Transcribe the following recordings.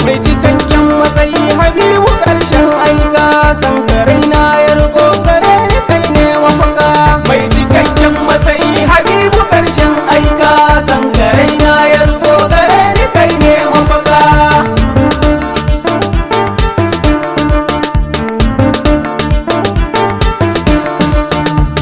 Mai cikakken matsayi Habibu ƙarshen aika, san ka raina ya riko gare ni kai ne mafaka. Mai cikakken matsayi Habibu ƙarshen aika, san ka raina ya riko gare ni kai ne mafaka.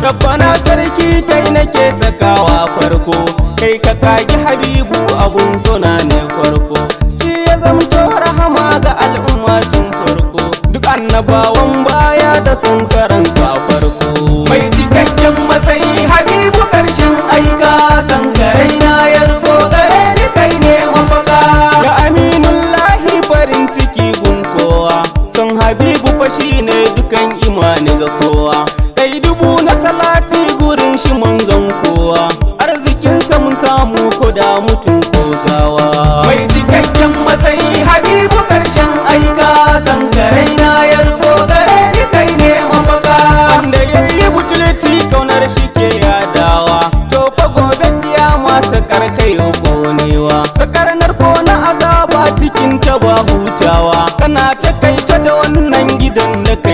Rabbana sarki kai nake sakawa farko, kai ka kaki Habibu abun suna ne farko. Shi ya zamto rahama ga al'umma tun farko, duk annabawan baya da sansaran su a farko. Mai cikakken matsayi Habibu ƙarshen aika, san ka raina ya riko gare ni kai ne mafaka. Da Aminullahi farin ciki gun kowa, son Habibu fa shine dukan imani ga kowa. Kai dubu na salati gurin shi manzon kowa, arzikinsa mun samu ko da mutum ko gawa. Mai cikakken matsayi Habibu ƙarshen aika, san ka raina ya riko gare ni kai ne mafaka. Wanda yayi butulci kaunar shi ke yadawa, to fa gobe kiyama sakar kai konewa. Sakar narko na azaba cikin ta ba hutawa, kana ta kai ta da wannan gidan na kai